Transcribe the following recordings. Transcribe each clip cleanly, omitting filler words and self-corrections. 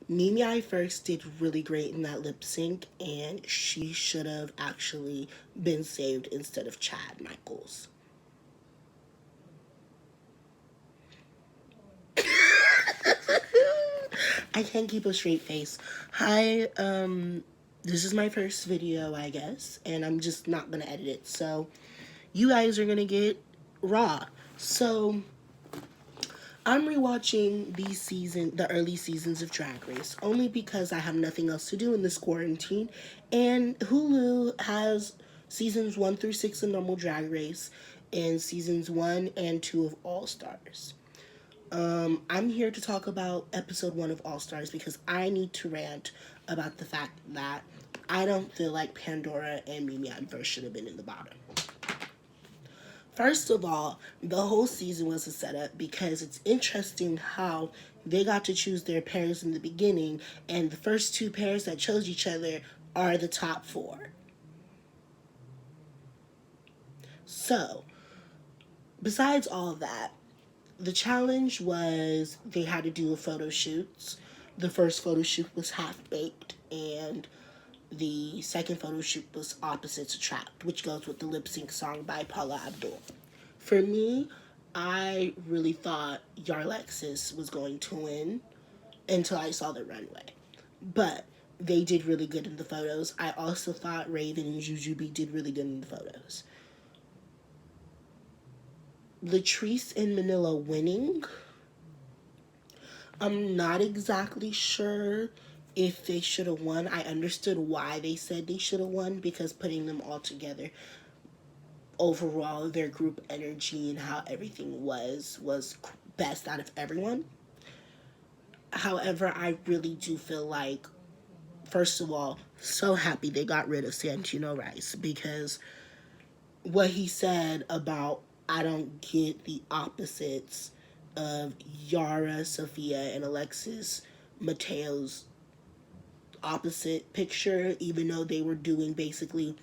Mimi I first did really great in that lip sync, and she should have actually been saved instead of Chad Michaels. I can't keep a straight face. Hi, this is my first video, I guess, and I'm just not gonna edit it. So, you guys are gonna get raw. So, I'm rewatching the early seasons of Drag Race, only because I have nothing else to do in this quarantine, and Hulu has seasons 1 through 6 of normal Drag Race, and seasons 1 and 2 of All Stars. I'm here to talk about episode 1 of All Stars because I need to rant about the fact that I don't feel like Pandora and Mimi Imfer should have been in the bottom. First of all, the whole season was a setup because it's interesting how they got to choose their pairs in the beginning, and the first two pairs that chose each other are the top four. So, besides all of that, the challenge was they had to do a photo shoot. The first photo shoot was half baked, and the second photo shoot was Opposites Attract, which goes with the lip sync song by Paula Abdul. For me, I really thought Yarlexis was going to win until I saw the runway. But they did really good in the photos. I also thought Raven and Jujubee did really good in the photos. Latrice and Manila winning, I'm not exactly sure if they should have won. I understood why they said they should have won because putting them all together, overall, their group energy and how everything was best out of everyone. However, I really do feel like, first of all, so happy they got rid of Santino Rice because what he said about I don't get the opposites of Yara, Sophia, and Alexis Mateo's opposite picture, even though they were doing basically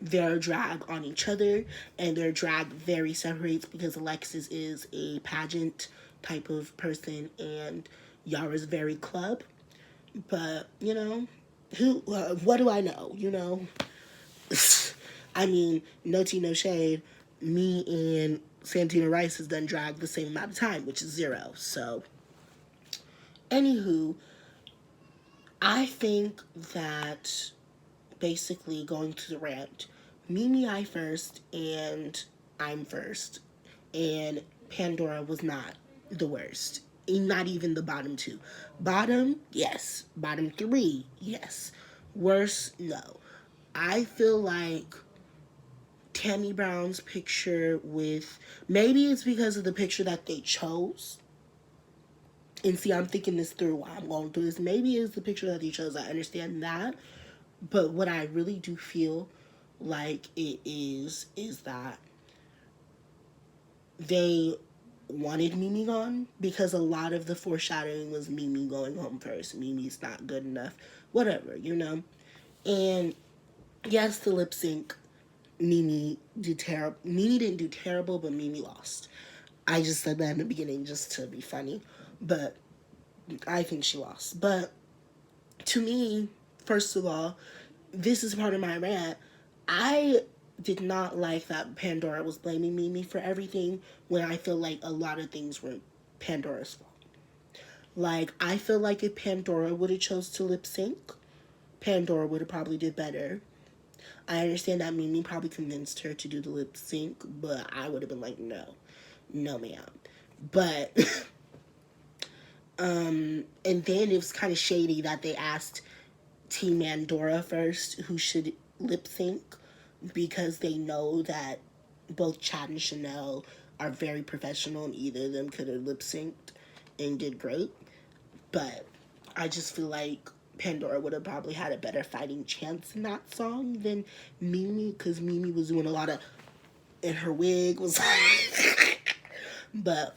their drag on each other, and their drag very separates because Alexis is a pageant type of person and Yara's very club. But what do I know? I mean, no tea, no shade. Me and Santina Rice has done drag the same amount of time, which is 0. So, anywho, I think that basically going to the rant, Mimi I first and I'm first, and Pandora was not the worst. Not even the bottom 2. Bottom, yes. Bottom 3, yes. Worst, no. I feel like Tammy Brown's picture with, maybe it's because of the picture that they chose. And see, I'm thinking this through while I'm going through this. Maybe it's the picture that they chose. I understand that. But what I really do feel like it is that they wanted Mimi gone because a lot of the foreshadowing was Mimi going home first. Mimi's not good enough. Whatever. And yes, the lip sync, Mimi did terrible. Mimi didn't do terrible, but Mimi lost. I just said that in the beginning just to be funny, but I think she lost. But to me, first of all, this is part of my rant. I did not like that Pandora was blaming Mimi for everything when I feel like a lot of things were Pandora's fault. Like, I feel like if Pandora would have chose to lip sync, Pandora would have probably did better. I understand that Mimi probably convinced her to do the lip sync, but I would have been like, no, ma'am. But, and then it was kind of shady that they asked Team Mandora first who should lip sync because they know that both Chad and Chanel are very professional and either of them could have lip synced and did great. But I just feel like Pandora would have probably had a better fighting chance in that song than Mimi because Mimi was doing a lot of, and her wig was but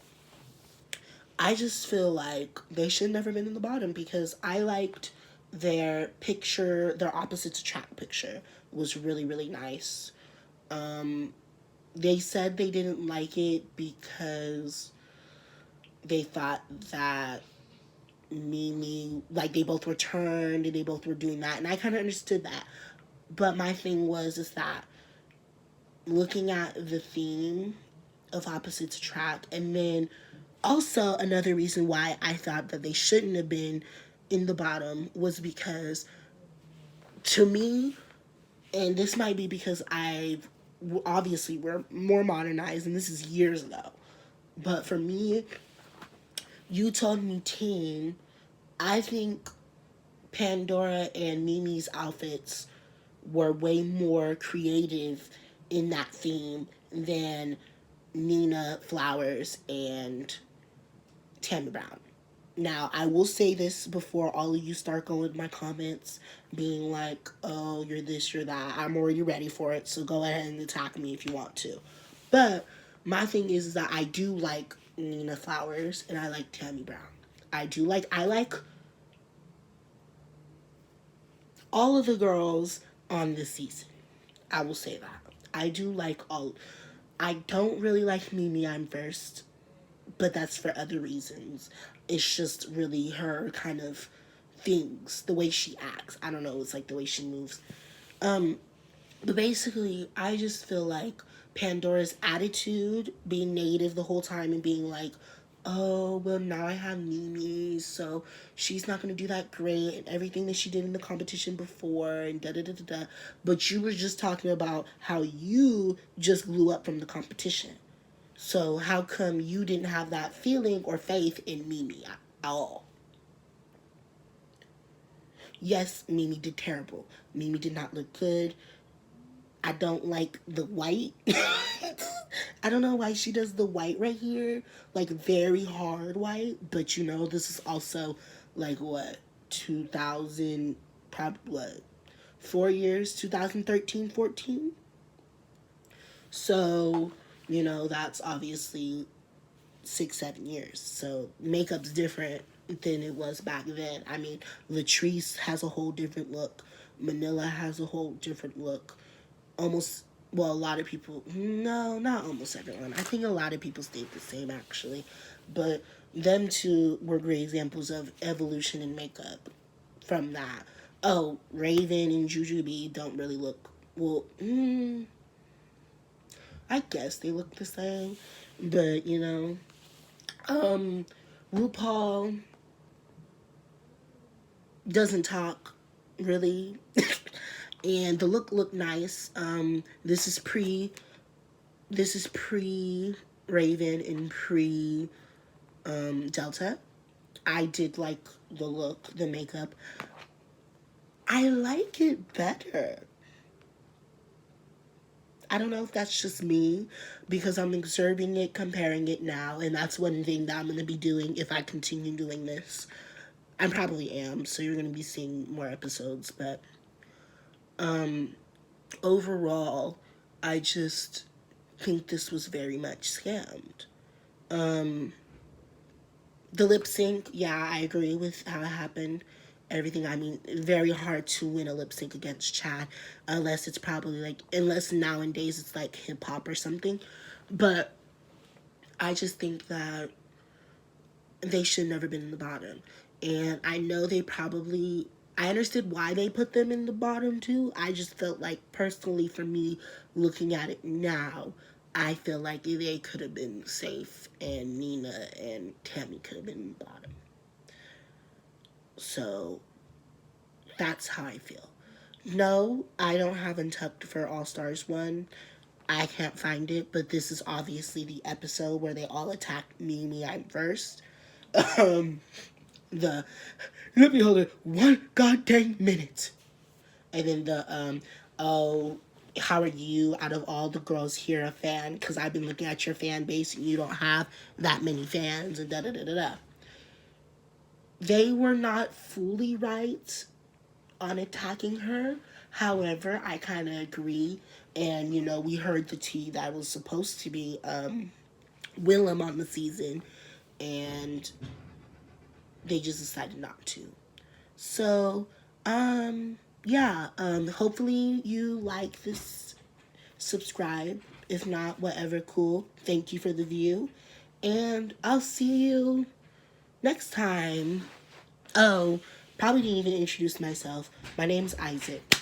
I just feel like they should never been in the bottom because I liked their picture, their opposites attract picture was really, really nice. They said they didn't like it because they thought that Mimi, like they both returned and they both were doing that, and I kind of understood that. But my thing was is that looking at the theme of opposites attract, and then also another reason why I thought that they shouldn't have been in the bottom was because to me, and this might be because I've obviously we're more modernized and this is years ago, but for me, you told me teen, I think Pandora and Mimi's outfits were way more creative in that theme than Nina Flowers and Tammy Brown. Now, I will say this before all of you start going with my comments, being like, oh, you're this, you're that. I'm already ready for it, so go ahead and attack me if you want to. But my thing is that I do like Nina Flowers and I like Tammy Brown. I like all of the girls on this season. I will say that. I do like all. I don't really like Mimi I'm first, but that's for other reasons. It's just really her kind of things, the way she acts. I don't know, it's like the way she moves. But basically, I just feel like Pandora's attitude, being negative the whole time and being like, oh, well, now I have Mimi, so she's not going to do that great, and everything that she did in the competition before, and da da da da da. But you were just talking about how you just blew up from the competition. So how come you didn't have that feeling or faith in Mimi at all? Yes, Mimi did terrible. Mimi did not look good. I don't like the white. I don't know why she does the white right here, like very hard white. But you know, this is also like what 2000, probably what 4 years, 2013, 14. So you know that's obviously 6, 7 years. So makeup's different than it was back then. I mean, Latrice has a whole different look. Manila has a whole different look. Almost, well, a lot of people, no, not almost everyone. I think a lot of people stayed the same actually. But them two were great examples of evolution in makeup from that. Oh, Raven and Jujubee don't really look, well, I guess they look the same. But, you know, RuPaul doesn't talk really, and the look nice. This is pre Raven and pre Delta. I did like the look, the makeup. I like it better. I don't know if that's just me because I'm observing it, comparing it now, and that's one thing that I'm going to be doing if I continue doing this. I probably am, so you're going to be seeing more episodes, but overall, I just think this was very much scammed. The lip sync, yeah, I agree with how it happened. Everything, I mean, very hard to win a lip sync against Chad, unless it's probably like, unless nowadays it's like hip hop or something. But I just think that they should never been in the bottom. And I know they probably, I understood why they put them in the bottom too. I just felt like personally for me, looking at it now, I feel like they could have been safe and Nina and Tammy could have been in the bottom. So that's how I feel. No, I don't have Untucked for All Stars 1. I can't find it, but this is obviously the episode where they all attack Mimi I'm first. The let me hold it 1 goddamn minute. And then oh, how are you out of all the girls here a fan? Because I've been looking at your fan base and you don't have that many fans and da da da da da. They were not fully right on attacking her. However, I kind of agree. And, you know, we heard the tea that was supposed to be Willem on the season. And they just decided not to. So, yeah, hopefully you like this, subscribe. If not, whatever, cool. Thank you for the view. And I'll see you next time. Oh, probably didn't even introduce myself. My name's Isaac.